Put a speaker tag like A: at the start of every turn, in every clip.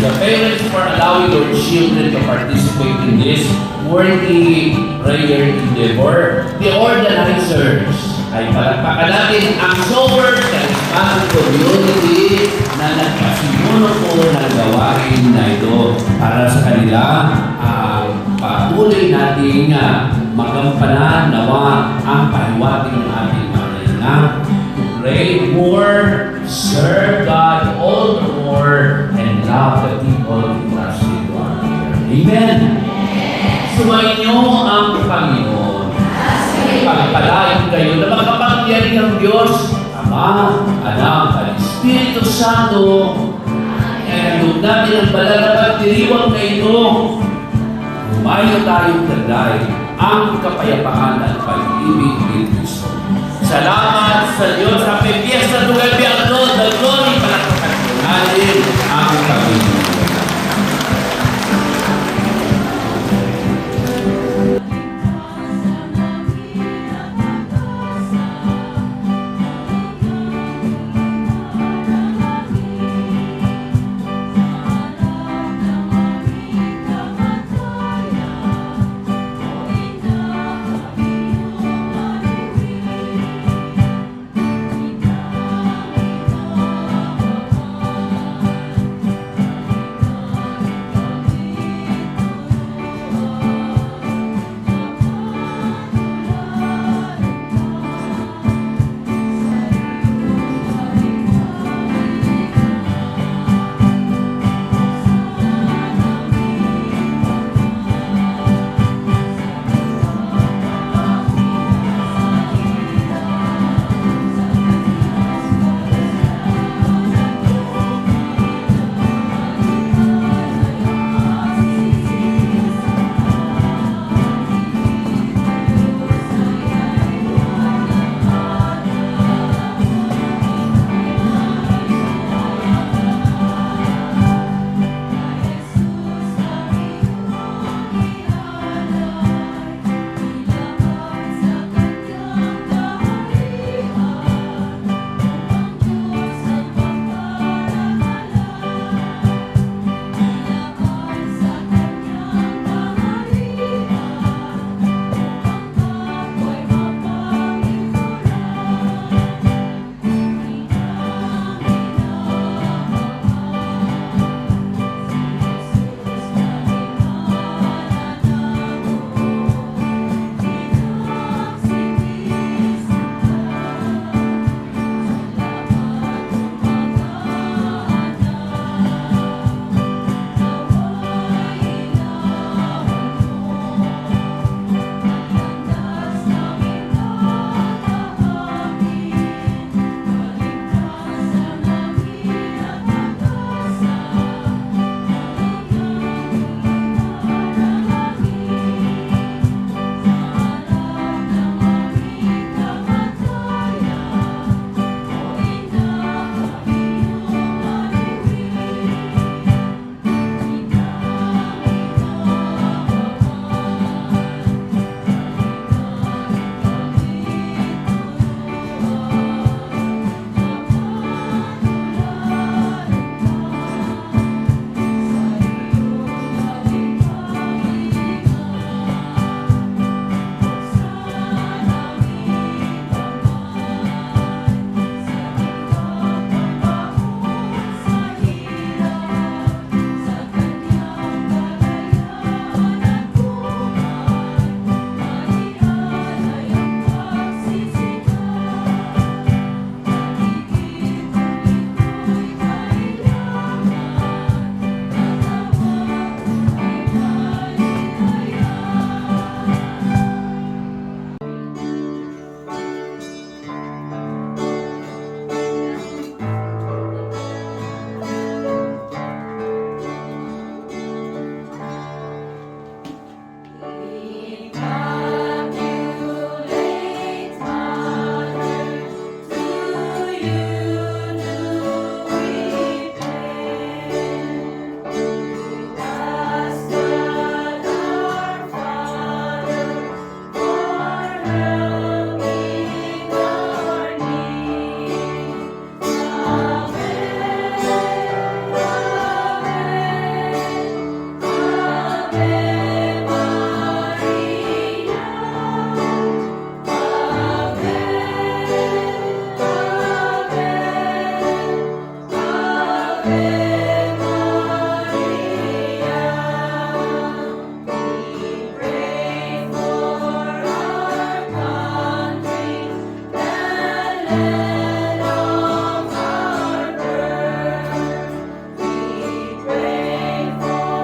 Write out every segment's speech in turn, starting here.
A: the parents for allowing your children to participate in this worthy prayer endeavor. The organizers ay palakpakan natin ang Sober Charismatic Community na nagpasimuno po ng gawain na ito para sa kanila patuloy natin magampanan nawa ang pahiwatig ng ating mga na pray more, serve God all the more, and love the people who trust in God. Amen. Sumainyo ang Panginoon. Pagpalain kayo na makapangyari ng Diyos, Ama, Anak, at Espiritu Santo. Nagdug natin ang banal na pagdiriwang na ito. Humayo tayong taglay ang kapayapaan at pag-ibig ni Kristo. Salamat sa Diyos. Happy Fiesta to God be all the glory. Palakpakan natin ang Panginoon.
B: bread of our birth. We pray for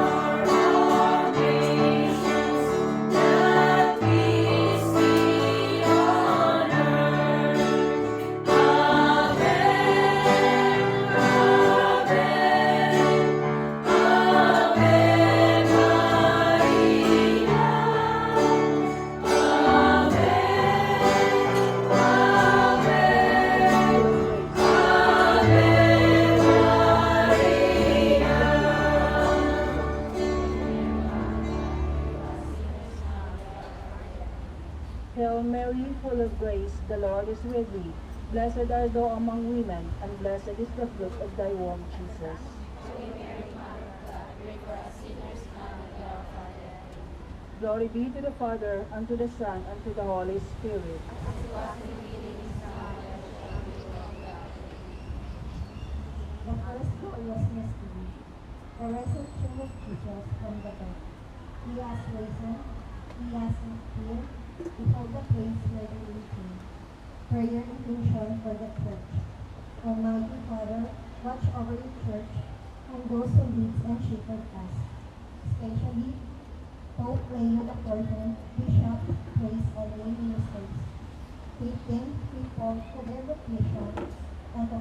B: all nations, that peace be on earth. Ave, Ave, Ave Maria. Ave,
C: Hail Mary, full of grace, the Lord is with thee. Blessed art thou among women, and blessed is the fruit of thy womb, Jesus. Glory be to the Father, and to the Son, and to the Holy Spirit.
D: The first glorious mystery, the resurrection of Jesus from the dead. He has risen, he has appeared before the place where they will came. Prayer intention for the church. Almighty Father, watch over your church and those who lead and shepherd us, especially Pope Leo XIV, Bishop, Praise, and lay ministers. Take them before to their vocation and the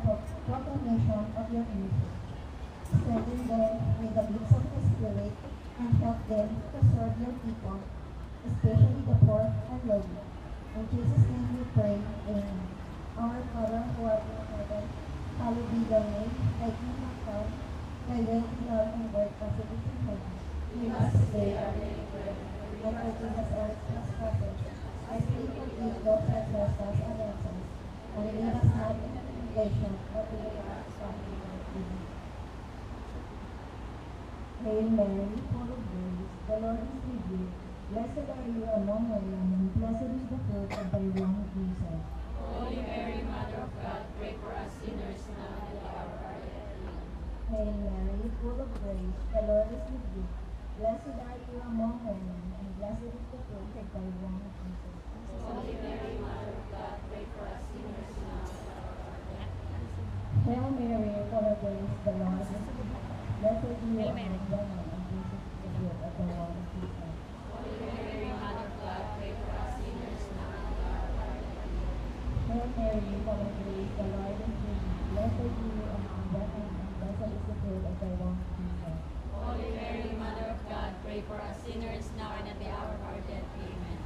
D: proclamation of your message. Strengthen them with the gifts of the Spirit and help them to serve your people, especially the poor and lowly. In Jesus' name we pray, Amen. Our Father who art in heaven, hallowed be thy name, thy kingdom come, thy will be done on earth as it is in heaven. Give us today our daily bread, and forgive us our trespasses, as we forgive those that trespass against us. And lead us not into temptation, but deliver us from evil. Amen. Hail Mary, full of grace, the Lord is with you. Blessed are you among women, and blessed is the fruit of thy womb, Jesus.
B: Holy Mary, Mother of God, pray for us sinners now and at the hour of our death. Amen.
D: Hail Mary, full of grace, the Lord is with you. Blessed are you among women, and blessed is the fruit of thy womb, Jesus.
B: Holy Mary, Mother of God, pray for us sinners now and at the hour of our death.
D: Hail Mary, full of grace, the Lord is with you. Blessed are you among women, and blessed is the fruit of thy womb, Jesus.
B: Holy Mary, Mother of God, pray for us sinners now and at the hour of our death. Amen.
D: Hail Mary, full of grace, the Lord is with you. Blessed are you among women, and blessed is the fruit of thy womb, Jesus.
B: Holy Mary, Mother of God, pray for us sinners now and at the hour of our death. Amen.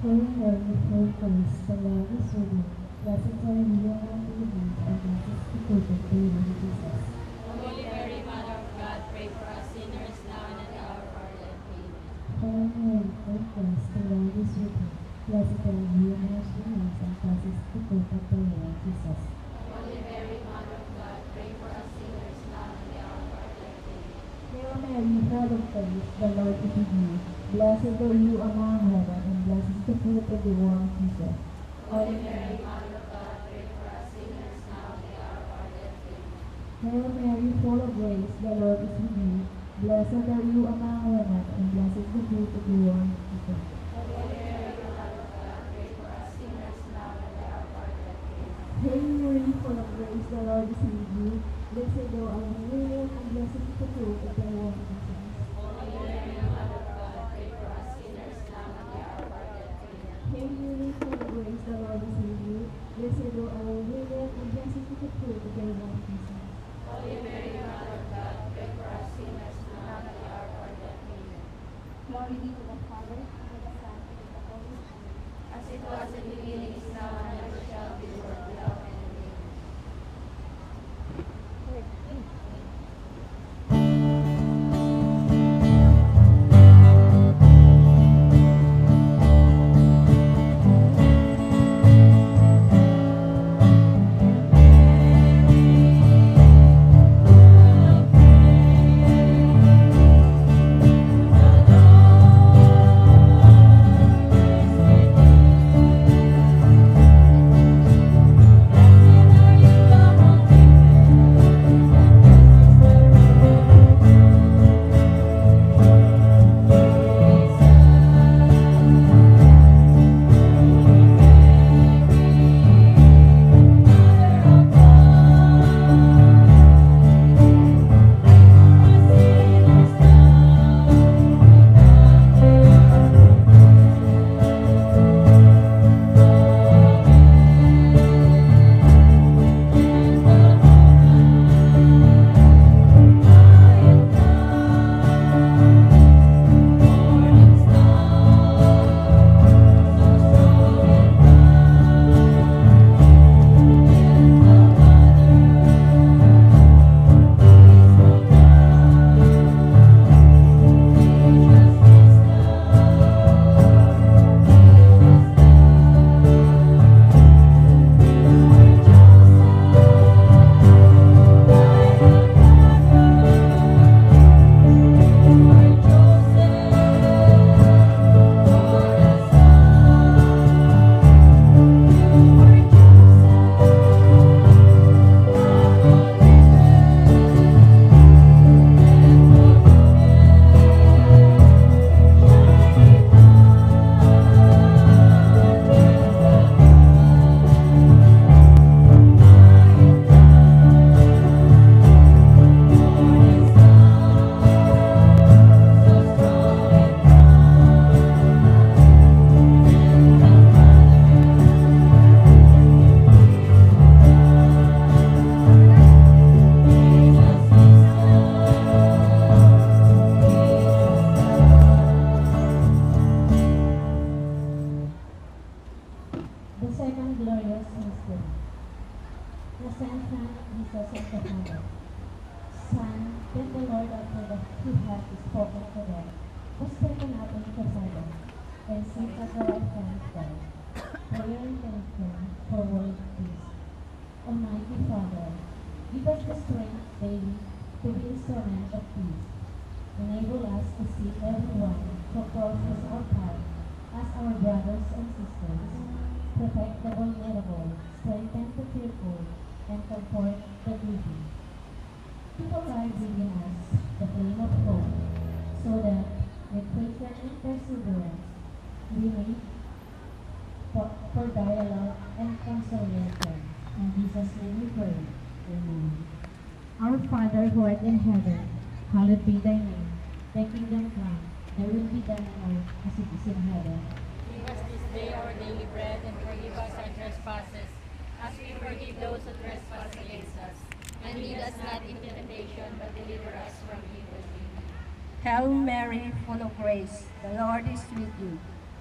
D: Hail Mary, full of grace, the Lord is with you. Blessed are you among women, and blessed is the fruit of thy womb, Jesus.
B: Holy Mary, Mother of God, pray for us sinners now and at the hour of our death. Amen.
D: Hail Mary, full of grace, the Lord is with you. Blessed are you among women, and blessed is the fruit of thy womb, Jesus.
B: Holy Mary, Mother of God, pray for us sinners now and at the hour of our death. Amen.
D: Hail Mary, full of grace, the Lord is with you. Blessed are you among women, and blessed is the fruit of thy womb, Jesus.
B: Holy Mary, Mother of God, pray for us sinners now and at the hour of our death. Amen.
D: Hail Mary, full of grace, the Lord is with you. Blessed are you among women, and blessed is the fruit of thy womb, Jesus.
B: Holy Mary, Mother of God, pray for us sinners now and at the hour of our death. Amen.
D: Hail Mary, full of grace, the Lord is with you. Blessed thou art among women, and blessed is the fruit of thy womb, Jesus.
B: Holy Mary, Mother of God, pray for us sinners now and at the hour of our death. Amen.
D: Hail Mary, full of grace, the Lord is with you. Blessed thou art among women, and blessed is the fruit of thy womb, Jesus.
B: Holy Mary, Mother of God, pray for us sinners now and at the hour of our death. Amen.
D: Glory be to the Father, and to the Son, and to the Holy Spirit.
B: As it was in the beginning, is now, and ever shall be, world without end. Amen.
D: second glorious mystery, the Ascension of Jesus of the Father. Son, then the Lord after that he had spoken to them, was taken up into heaven, and sits at the right hand of God. Prayer and thanksgiving for world peace. Almighty Father, give us the strength daily to be instruments of peace. Enable us to see everyone who crosses our path as our brothers and sisters. Protect the vulnerable, strengthen the fearful, and comfort the grieving. Keep alive within us the flame of hope, so that with patience and perseverance we may for dialogue and conciliation. In Jesus' name we pray. Amen. Our Father who art in heaven, hallowed be thy name. Thy kingdom come, thy will be done on earth as it is in heaven.
B: Give us this day our daily bread, and forgive us our trespasses, as we forgive those who trespass against us. And lead us not into temptation, but deliver us from evil.
C: Hail Mary, full of grace, the Lord is with you.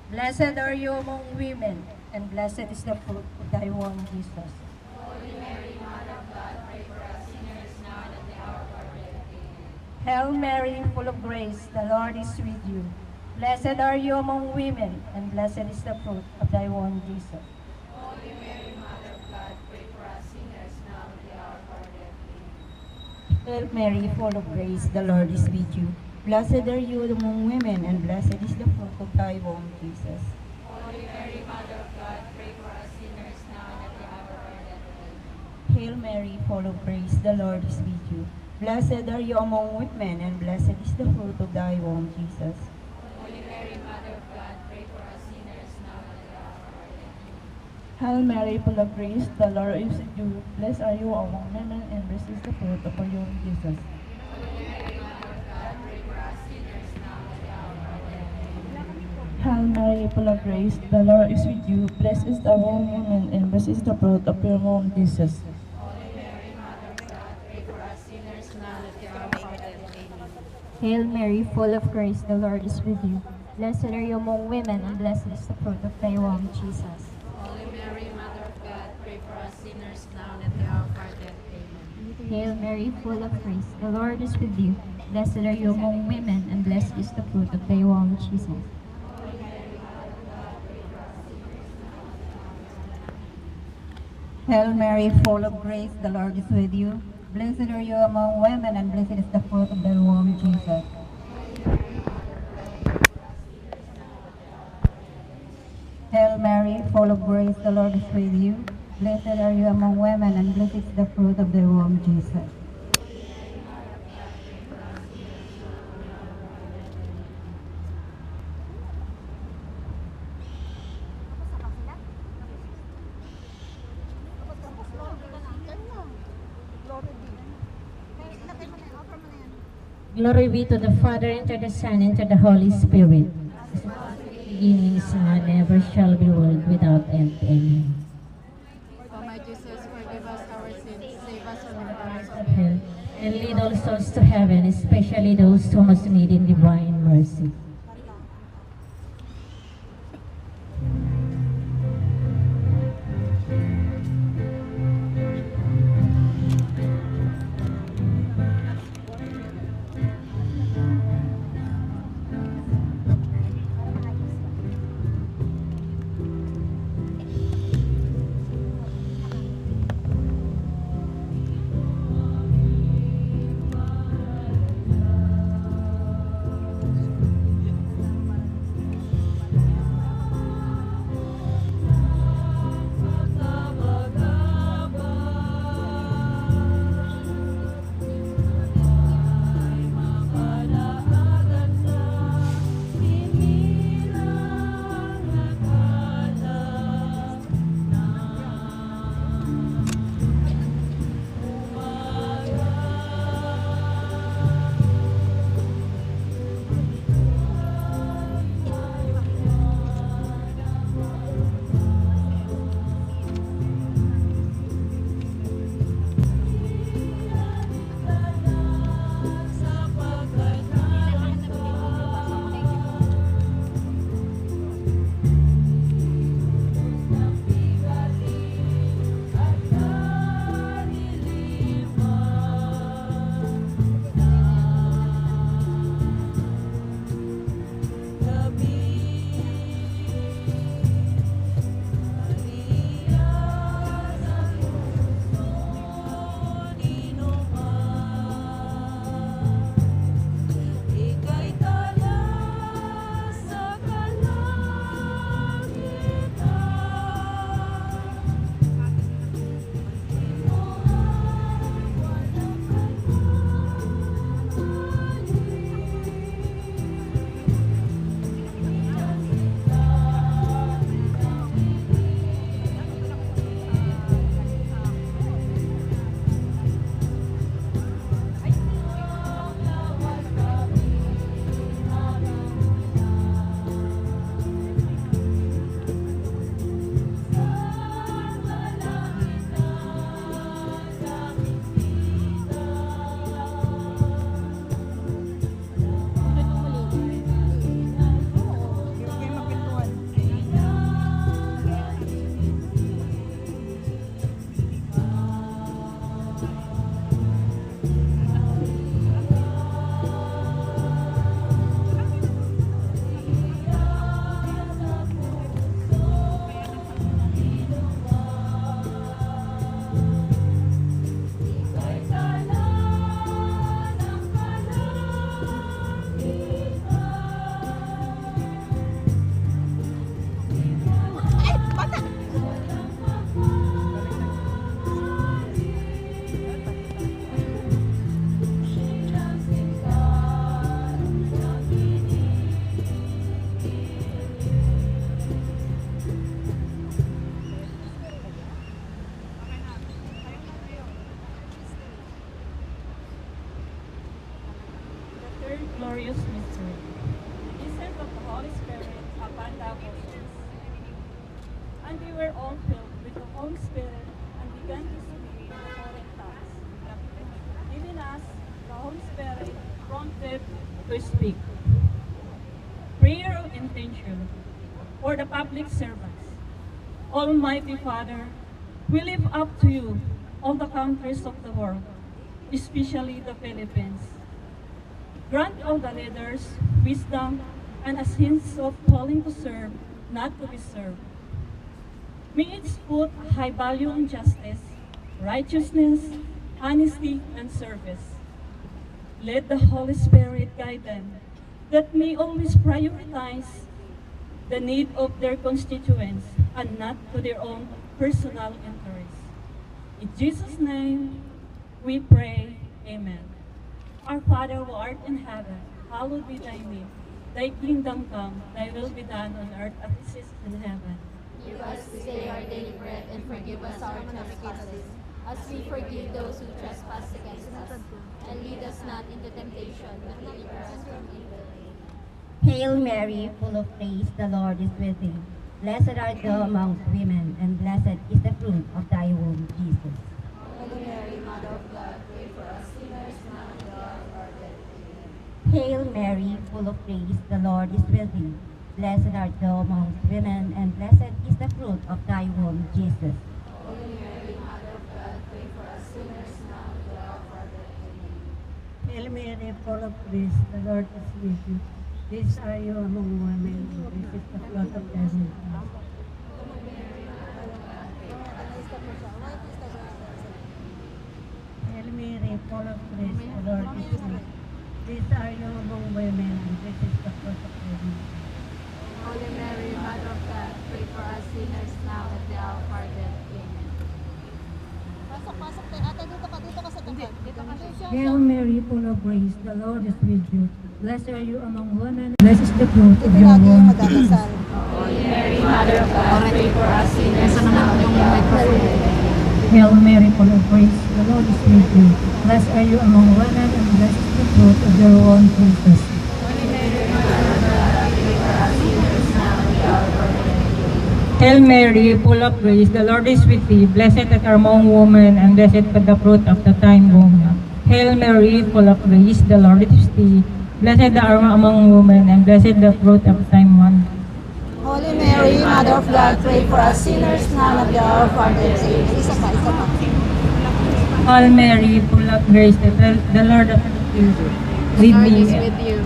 C: Blessed are you among women, and blessed is the fruit of thy womb, Jesus.
B: Holy Mary, Mother of God, pray for us sinners now and at the hour of our death. Amen.
C: Hail Mary, full of grace, the Lord is with you. Blessed are you among women, and blessed is the fruit of thy womb, Jesus.
B: Holy Mary, Mother of God, pray for us sinners now and at the hour of our death. Amen.
C: Hail Mary, full of grace, the Lord is with you. Blessed are you among women, and blessed is the fruit of thy womb, Jesus.
B: Holy Mary, Mother of God, pray for us sinners now and at the hour of our death. Amen.
C: Hail Mary, full of grace, the Lord is with you. Blessed are you among women, and blessed is the fruit of thy womb, Jesus.
B: Holy Mary, Mother of God, pray for us sinners now and at the hour of our death. Amen.
C: Hail Mary, full of grace, the Lord is with you. Blessed are you among women, and blessed is the fruit of your womb, Jesus.
B: Holy Mary, Mother of God, pray for us sinners now and at the hour of our death. Amen.
C: Hail Mary, full of grace, the Lord is with you. Blessed is the woman, and blessed is the fruit of your womb, Jesus.
B: Holy Mary, Mother of God, pray for us sinners now and at the hour of our death. Amen.
C: Hail Mary, full of grace, the Lord is with you. Blessed are you among women, and blessed is the fruit of thy womb, Jesus.
B: Holy Mary, Mother of God, pray for us sinners now and at the hour of our death. Amen.
C: Hail Mary, full of grace, the Lord is with you. Blessed are you among women, and blessed is the fruit of thy womb, Jesus. Hail Mary, full of grace, the Lord is with you. Blessed are you among women, and blessed is the fruit of thy womb, Jesus. Hail Mary, full of grace, the Lord is with you. Blessed are you among women, and blessed is the fruit of thy womb, Jesus.
E: Glory be to the Father, and to the Son, and to the Holy Spirit. As it was in the beginning, is now, and ever shall be, world without end. Amen.
B: O my Jesus, forgive us our sins, save us from the fires
E: Of hell, and lead all souls to heaven, especially those who most need in divine mercy.
F: for the public servants. Almighty Father, we lift up to you all the countries of the world, especially the Philippines. Grant all the leaders wisdom and a sense of calling to serve, not to be served. May it put high value on justice, righteousness, honesty, and service. Let the Holy Spirit guide them, that may always prioritize the need of their constituents and not to their own personal interests. In Jesus' name, we pray, Amen. Our Father who art in heaven, hallowed be thy name. Thy kingdom come, thy will be done on earth as it is in heaven.
B: Give us this day our daily bread, and forgive us our trespasses, as we forgive those who trespass against us. And lead us not into temptation, but deliver us from evil.
E: Hail Mary, full of grace, the Lord is with thee. Blessed art thou amongst women, and blessed is the fruit of thy womb, Jesus.
B: Holy Mary, Mother of God, pray for us sinners now and at the hour of our death. Amen.
E: Hail Mary, full of grace, the Lord is with thee. Blessed art thou amongst women, and blessed is the fruit of thy womb, Jesus.
B: Holy Mary, Mother of God, pray for us sinners now and at the hour of our death. Amen.
G: Hail Mary, full of grace, the Lord is with you. Blessed are you among women, and blessed is the fruit of thy womb. Hail Mary, full of grace, the Lord is with you. Blessed are you among women, and blessed is the fruit of thy womb.
B: Holy Mary, Mother of God, pray for us sinners now and at the hour of our death. Amen.
D: Pasok tayo. Ate, dito ka sa tapat. Dito ka.
G: Hail Mary, full of grace, the Lord is with you. Blessed are you among women, and blessed is the fruit of your womb.
B: Holy Mary, Mother of God, pray for us sinners now and at the hour of our death.
G: Hail Mary, full of grace, the Lord is with you. Blessed are you among women, and blessed is the fruit of your womb, Jesus.
F: Hail Mary, full of grace, the Lord is with thee. Blessed art thou among women, and blessed is the fruit of the thy womb. Hail Mary, full of grace, the Lord is with thee. Blessed art thou among women, and blessed the fruit of thy womb.
D: Holy Mary, Mother of God, pray for us sinners now and at the hour of our death. Amen. Isa pa.
F: Hail Mary, full of grace, the Lord is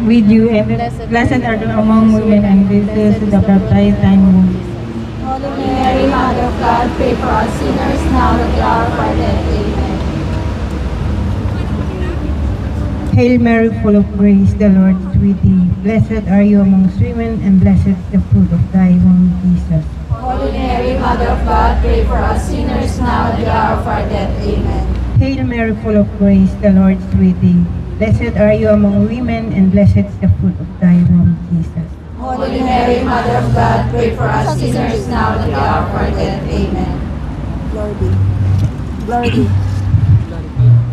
F: with you, and blessed art thou among women, and blessed is the fruit of thy womb.
D: Holy Mary, Mother of God, pray for us sinners now and at the hour of our death. Amen.
G: Hail Mary, full of grace, the Lord is with thee. Blessed are you amongst women, and blessed is the fruit of thy womb, Jesus.
D: Holy Mary, Mother of God, pray for us sinners now and at the hour of our death. Amen.
G: Hail Mary, full of grace, the Lord is with thee. Blessed are you among women, and blessed is the fruit of thy womb, Jesus.
D: Holy Mary, Mother of God, pray for us sinners now and at the hour of our death. Amen. Glory be.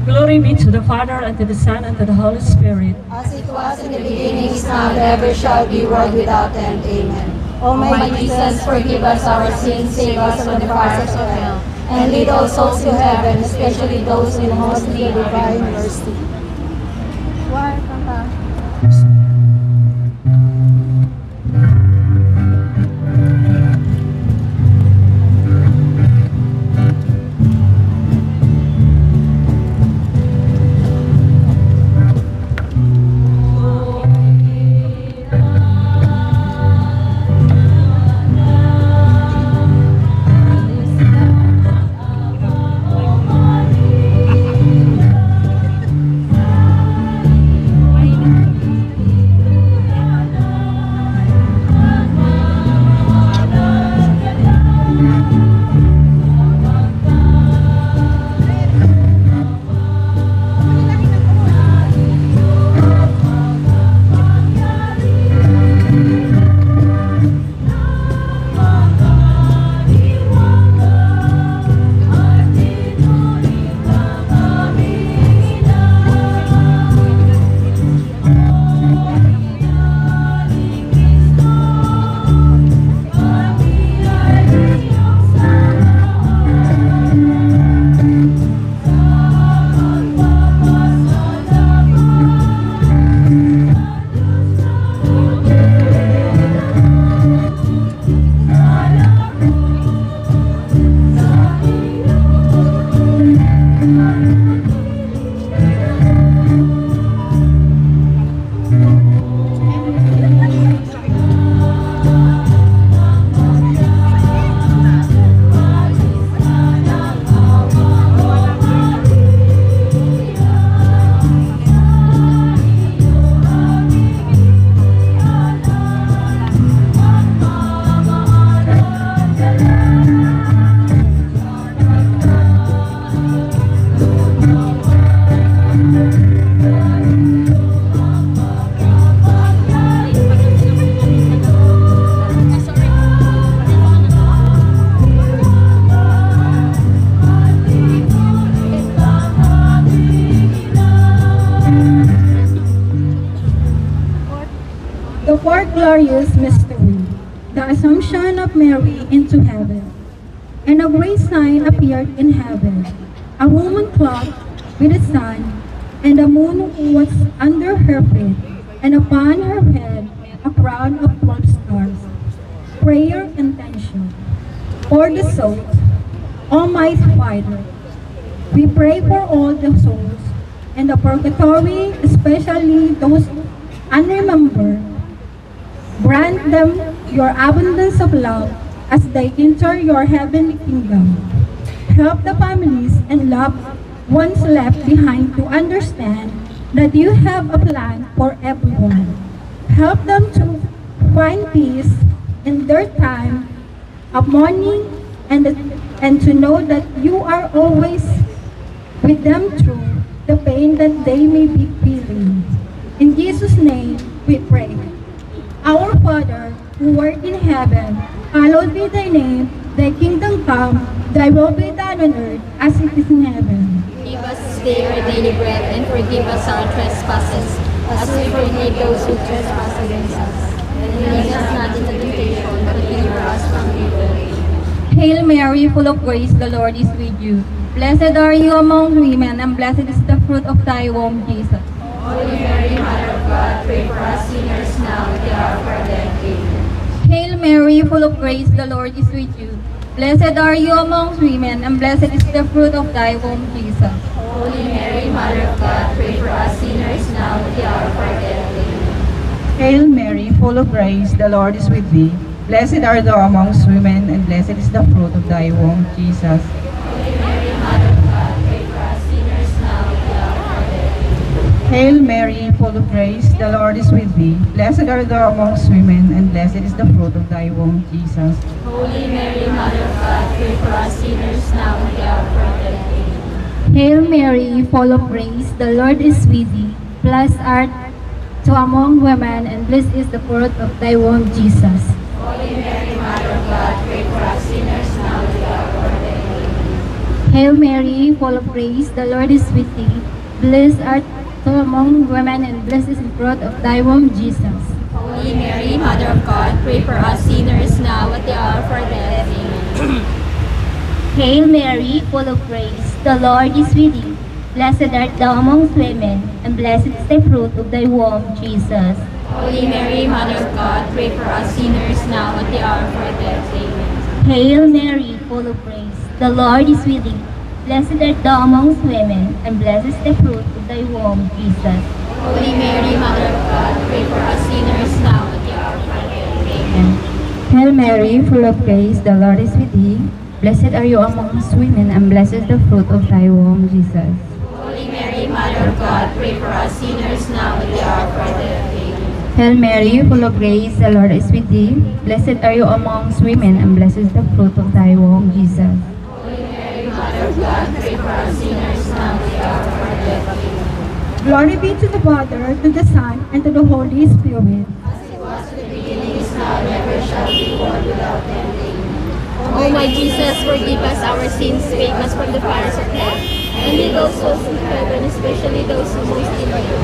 F: Glory be to the Father, and to the Son, and to the Holy Spirit.
D: As it was in the beginning, is now, and ever shall be, world without end. Amen. O my Jesus, forgive us our sins, save us from the fires of hell, and lead all souls to heaven, especially those in most need of divine mercy.
H: fourth glorious mystery, the Assumption of Mary into heaven. And a great sign appeared in heaven, a woman clothed with the sun, and the moon was under her feet, and upon her head a crown of 12 stars. Prayer intention. For the souls, Almighty Father, we pray for all the souls in the purgatory, especially those unremembered. Grant them your abundance of love as they enter your heavenly kingdom. Help the families and loved ones left behind to understand that you have a plan for everyone. Help them to find peace in their time of mourning and to know that you are always with them through the pain that they may be feeling. In Jesus' name we pray. Our Father, who art in heaven, hallowed be thy name, thy kingdom come, thy will be done on earth as it is in heaven.
B: Give us this day our daily bread, and forgive us our trespasses, as we forgive those who trespass against us. And lead us not into temptation, but deliver us from evil.
H: Hail Mary, full of grace, the Lord is with you. Blessed are you among women, and blessed is the fruit of thy womb, Jesus.
B: Holy Mary, Mother of God, pray for us sinners now and at the hour of our death. Amen.
H: Hail Mary, full of grace, the Lord is with you. Blessed are you among women, and blessed is the fruit of thy womb, Jesus.
B: Holy Mary, Mother of God, pray for us sinners now and at the hour of our death. Amen.
G: Hail Mary, full of grace, the Lord is with thee. Blessed art thou amongst women, and blessed is the fruit of thy womb, Jesus.
B: Holy Mary, Mother of God, pray for us sinners now and at the hour of our death. Amen.
G: Hail Mary, full of grace, the Lord is with thee. Blessed art thou amongst women, and blessed is the fruit of thy womb, Jesus.
B: Holy Mary, Mother of God, pray for us sinners now and at the hour of our death. Amen.
H: Hail Mary, full of grace, the Lord is with thee. Blessed art thou among women, and blessed is the fruit of thy womb, Jesus.
B: Holy Mary, Mother of God, pray for us sinners now and at the hour of our death. Amen.
H: Hail Mary, full of grace, the Lord is with thee. Blessed art thou among women, and blessed is the fruit of thy womb, Jesus.
B: Holy Mary, Mother of God, pray for us sinners now at the hour of our death. Amen.
I: Hail Mary, full of grace, the Lord is with thee. Blessed art thou amongst women, and blessed is the fruit of thy womb, Jesus.
B: Holy Mary, Mother of God, pray for us sinners now at the hour of our death. Amen.
I: Hail Mary, full of grace, the Lord is with thee. Blessed art thou amongst women, and blessed is the fruit of thy womb, Jesus.
B: Holy Mary, Mother of God, pray for us sinners now at the hour of our death. Amen.
H: Hail Mary, full of grace, the Lord is with thee. Blessed are you amongst women, and blessed is the fruit of thy womb, Jesus.
B: Holy Mary, Mother of God, pray for us sinners now at the hour of our death. Amen.
H: Hail Mary, full of grace, the Lord is with thee. Blessed are you amongst women, and blessed is the fruit of thy womb, Jesus.
B: Holy Mary, Mother of God, pray for us sinners now at the hour of our death. Amen.
H: Glory be to the Father, to the Son, and to the Holy Spirit.
B: As it was in the beginning, is now, and ever shall be, world without end. Amen. O my Jesus, forgive us our sins, save us from the fires of hell, and lead those souls to heaven, especially those who most in need of your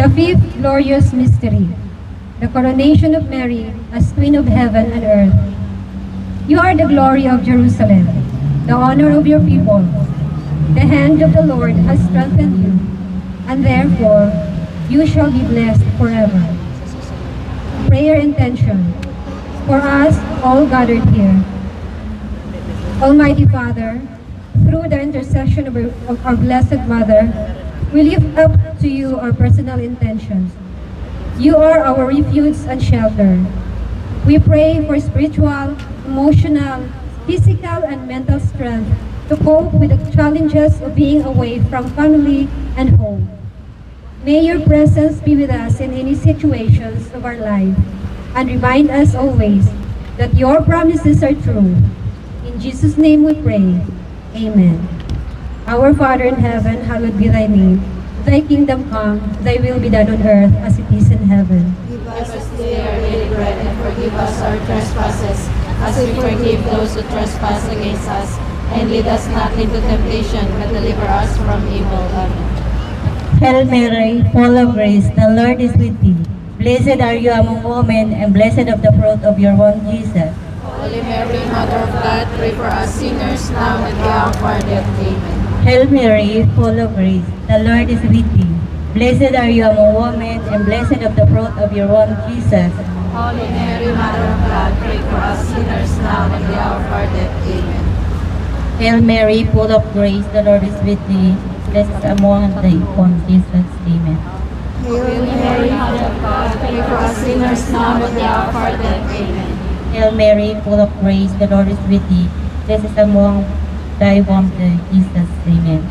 C: The fifth glorious mystery, the coronation of Mary as Queen of heaven and earth. You are the glory of Jerusalem, the honor of your people. The hand of the Lord has strengthened you, and therefore you shall be blessed forever. Prayer intention for us all gathered here. Almighty Father, through the intercession of our Blessed Mother, we lift up to you our personal intentions. You are our refuge and shelter. We pray for spiritual, emotional, physical, and mental strength to cope with the challenges of being away from family and home. May your presence be with us in any situations of our life and remind us always that your promises are true. In Jesus' name we pray. Amen. Our Father in heaven, hallowed be thy name. Thy kingdom come, thy will be done on earth as it is in heaven.
B: Give us this day our daily bread, and forgive us our trespasses, as we forgive those who trespass against us. And lead us not into temptation, but deliver us from evil. Amen.
E: Hail Mary, full of grace, the Lord is with thee. Blessed are you among women, and blessed of the fruit of your womb, Jesus.
B: Holy Mary, Mother of God, pray for us sinners now and at the hour of our death. Amen.
E: Hail Mary, full of grace, the Lord is with thee. Blessed are you among women, and blessed of the fruit of your womb, Jesus.
B: Holy Mary, Mother of God, pray for us sinners now and at the hour of our death. Amen.
E: Hail Mary, full of grace, the Lord is with thee. Blessed among thy womb, Jesus. Amen.
B: Hail Mary, Mother of God, pray for us sinners now and at the hour of our death. Amen.
E: Hail Mary, full of grace, the Lord is with thee. Blessed among thy womb, Jesus. Amen.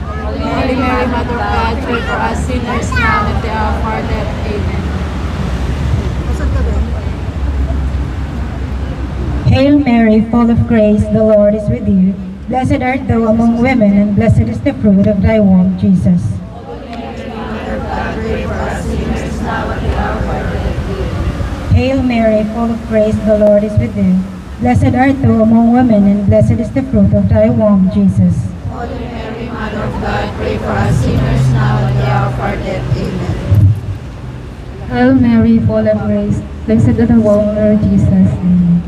B: Holy Mary, Mother of God, pray for us sinners now and at the hour of our death. Amen.
G: Hail Mary, full of grace, the Lord is with you. Blessed art thou among women, and blessed is the fruit of thy womb, Jesus. Hail Mary, full of grace, the Lord is with you. Blessed art thou among women, and blessed is the fruit of thy womb, Jesus.
B: Holy Mary, Mother of God, pray for us sinners now and at the hour of our death. Amen.
C: Hail Mary, full of grace, blessed are the womb, Lord Jesus. Amen.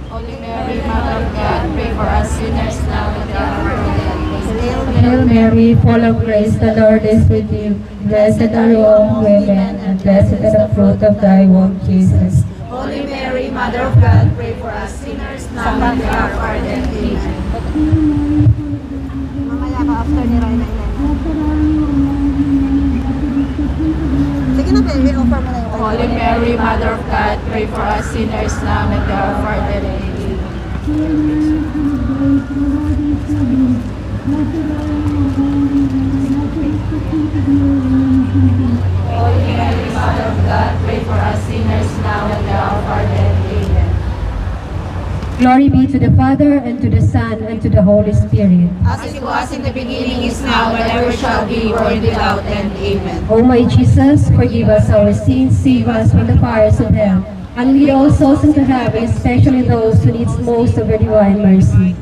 B: Holy Mary, Mother of God, pray for us sinners now and at the hour of our death. Amen.
C: Hail Mary, full of grace, the Lord is with you. Blessed are you among women, and blessed is the fruit of thy womb, Jesus.
B: Holy Mary, Mother of God, pray for us sinners now and at the hour of our death. Amen.
D: Mamaya ka after ni Ryan. Sige na, baby. Offer mo na yung
B: Holy Mary, Mother of God, pray for us sinners now and at the hour of our death. Amen. Holy Mary, Mother of God, pray for us sinners now and at the hour of our death. Amen.
C: Glory be to the Father, and to the Son, and to the Holy Spirit.
B: As it was in the beginning, is now, and ever shall be, world without end. Amen.
C: O my Jesus, forgive us our sins, save us from the fires of hell, and lead all souls into heaven, especially those who need most of your divine mercy.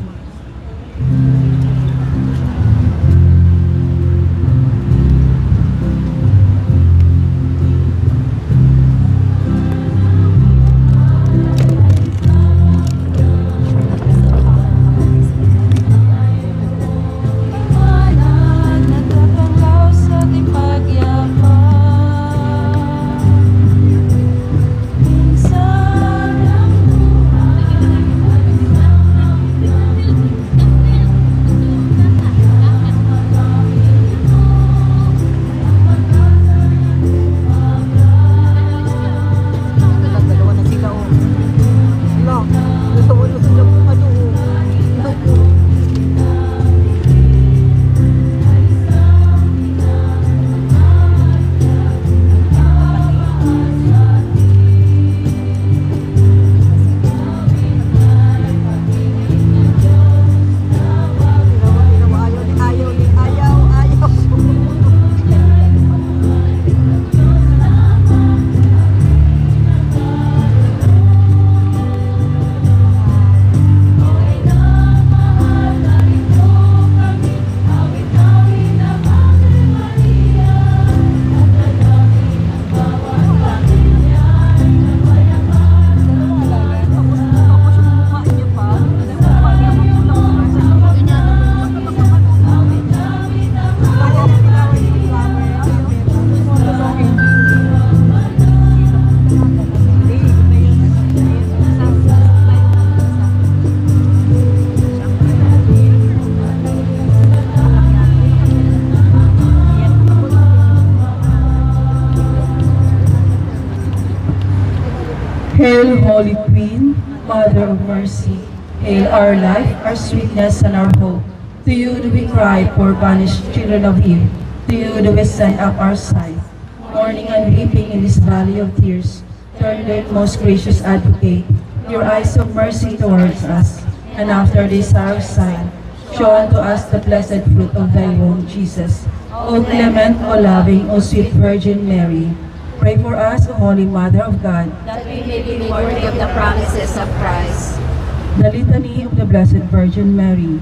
G: Hail, Holy Queen, Mother of Mercy. Hail our life, our sweetness, and our hope. To you do we cry, poor banished children of Eve. To you do we send up our sigh. Mourning and weeping in this valley of tears. Turn then, most gracious Advocate, your eyes of mercy towards us. And after this our sign, show unto us the blessed fruit of thy womb, Jesus. O clement, O loving, O sweet Virgin Mary, pray for us, O Holy Mother of God,
B: that we may be worthy of the promises of Christ.
G: the Litany of the Blessed Virgin Mary.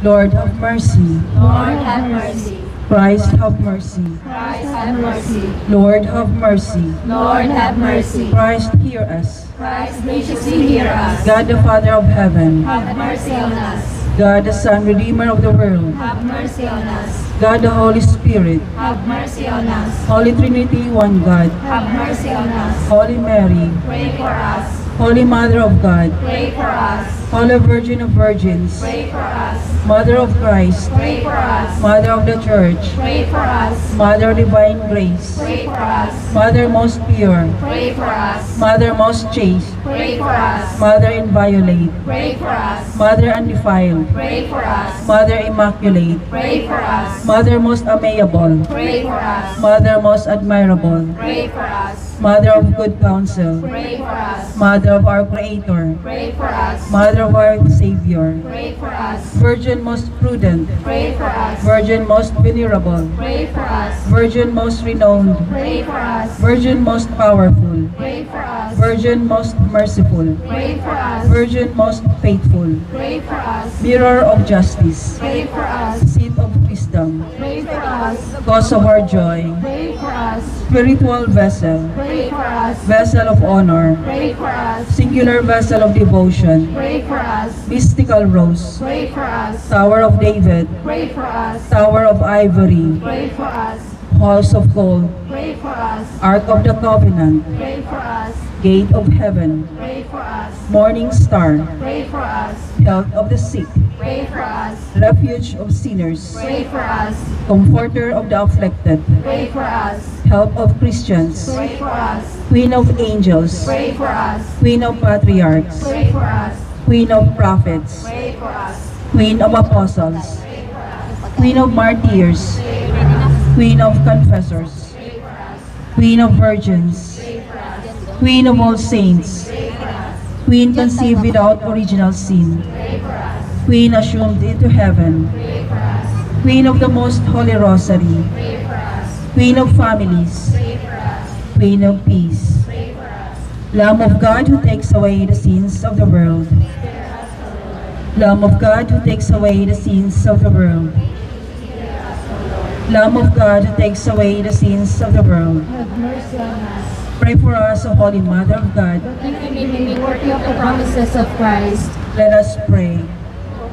G: Lord, have mercy.
B: Lord, have mercy.
G: Christ, have mercy.
B: Christ, have mercy.
G: Lord, have mercy.
B: Lord, have mercy.
G: Christ, hear us.
B: Christ, graciously hear us.
G: God, the Father of heaven,
B: Have mercy on us.
G: God, the Son, Redeemer of the world,
B: Have mercy on us.
G: God, the Holy Spirit,
B: Have mercy on us.
G: Holy Trinity, one God,
B: Have mercy on us.
G: Holy Mary,
B: Pray for us.
G: Holy Mother of God,
B: Pray for us.
G: Holy Virgin of Virgins,
B: Pray for us.
G: Mother of Christ,
B: Pray for us.
G: Mother of the Church,
B: Pray for us.
G: Mother of Divine Grace,
B: Pray for us.
G: Mother most pure,
B: Pray for us.
G: Mother most chaste,
B: Pray for us.
G: Mother inviolate,
B: Pray for us.
G: Mother undefiled,
B: Pray for us.
G: Mother immaculate,
B: Pray for us.
G: Mother most amiable,
B: Pray for us.
G: Mother most admirable,
B: Pray for us.
G: Mother of good counsel,
B: Pray for us.
G: Mother of our Creator,
B: Pray for us.
G: Mother of our Savior,
B: Pray for us.
G: Virgin most prudent,
B: Pray for us.
G: Virgin most venerable,
B: Pray for us.
G: Virgin most renowned,
B: Pray for us.
G: Virgin most powerful,
B: Pray for us.
G: Virgin most merciful,
B: Pray for us.
G: Virgin most faithful,
B: Pray for us.
G: Mirror of justice,
B: Pray for us.
G: Seat of wisdom,
B: Pray for us.
G: Cause of our joy,
B: Pray for us.
G: Spiritual vessel,
B: Pray for us.
G: Vessel of honor,
B: Pray for us.
G: Singular vessel of devotion,
B: Pray for us.
G: Mystical rose,
B: Pray for us.
G: Tower of David,
B: Pray for us.
G: Tower of ivory,
B: Pray for us.
G: Halls of gold,
B: Pray for us.
G: Ark of the Covenant,
B: Pray for us.
G: Gate of heaven,
B: Pray for us.
G: Morning star,
B: Pray for us.
G: Health of the sick,
B: Pray for us.
G: Refuge of sinners,
B: Pray for us.
G: Comforter of the afflicted,
B: Pray for us.
G: Help of Christians,
B: Pray for us.
G: Queen of angels,
B: Pray for us.
G: Queen of patriarchs,
B: Pray for us.
G: Queen of prophets,
B: Pray for us.
G: Queen of apostles, Queen of martyrs, Queen of confessors, Queen of virgins, Queen of all saints, Queen conceived without original sin, Queen assumed into heaven, Queen of the most holy rosary, Queen of families, Queen of peace, Lamb of God who takes away the sins of the world, Lamb of God who takes away the sins of the world, Lamb of God who takes away the sins of the world,
B: Have mercy on us.
G: pray for us, O Holy Mother of God.
B: That we may be worthy of the promises of Christ.
G: Let us pray.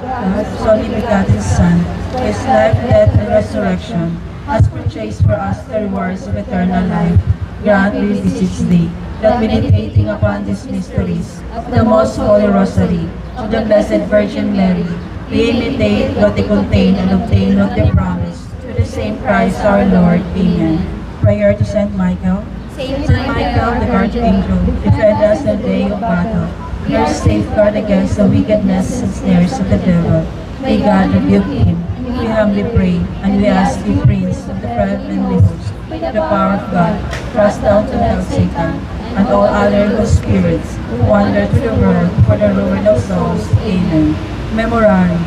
G: God's only begotten Son, His life, death, and resurrection, has purchased for us the rewards of eternal life. Grant we this day, that meditating upon these mysteries of the most holy rosary of the Blessed Virgin Mary, we imitate what they contain and obtain what they promise. Through the same Christ our Lord. Amen. Prayer to Saint Michael. Saint Michael, the Archangel, defend us in the day of battle. Nor safeguard against the wickedness and snares of the devil. May God rebuke him. We humbly pray, and we ask you, Prince of the heavenly host, by the power of God, cast down to hell Satan, and all other evil spirits who wander through the world for the ruin of souls. Amen. Memorare.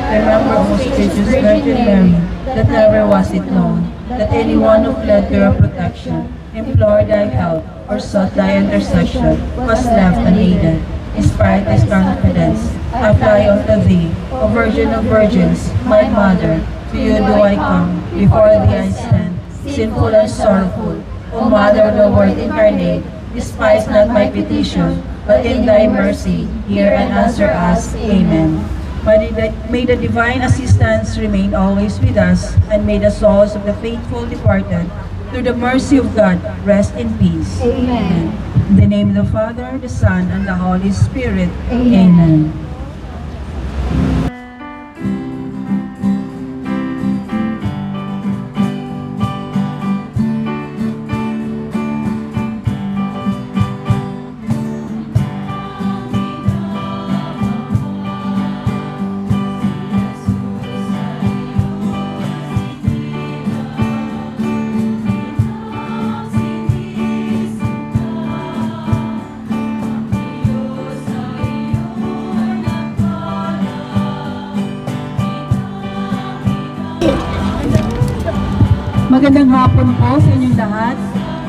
G: Remember, O most gracious Virgin Mary, that never was it known that anyone who fled to your protection, implored thy help, or sought thy intercession, was left unaided. Inspired this confidence, I fly unto thee, O Virgin of Virgins, my Mother. To you do I come, before thee I stand, sinful and sorrowful. O Mother of the Word incarnate, despise not my petition, but in thy mercy, hear and answer us. Amen. May the divine assistance remain always with us, and may the souls of the faithful departed, through the mercy of God, rest in peace.
B: Amen.
G: In the name of the Father, the Son, and the Holy Spirit. Amen. Magandang hapon po sa inyong lahat.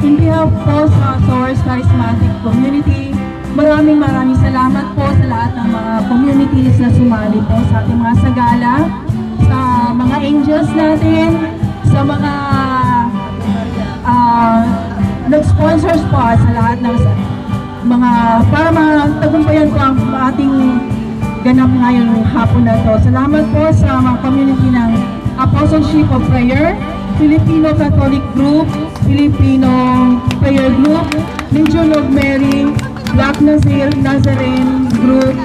G: In behalf po sa Source Charismatic Community, maraming salamat po sa lahat ng mga communities na sumali po sa ating mga sagala, sa mga angels natin, sa mga nag-sponsors po sa lahat ng mga para matagumpayan po ang ating ganap ngayong hapon na to. Salamat po sa mga community ng Apostleship of Prayer, Filipino Catholic Group, Filipino Prayer Group, Legion of Mary, Black Nazarene Group.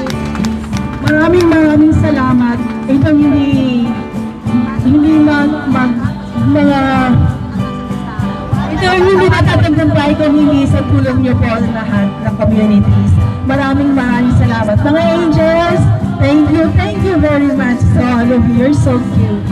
G: Maraming salamat. Ito hindi matatagumpay kung hindi sa tulong niyo po sa lahat ng communities. Maraming salamat. Mga angels, thank you very much to all of you. You're so cute.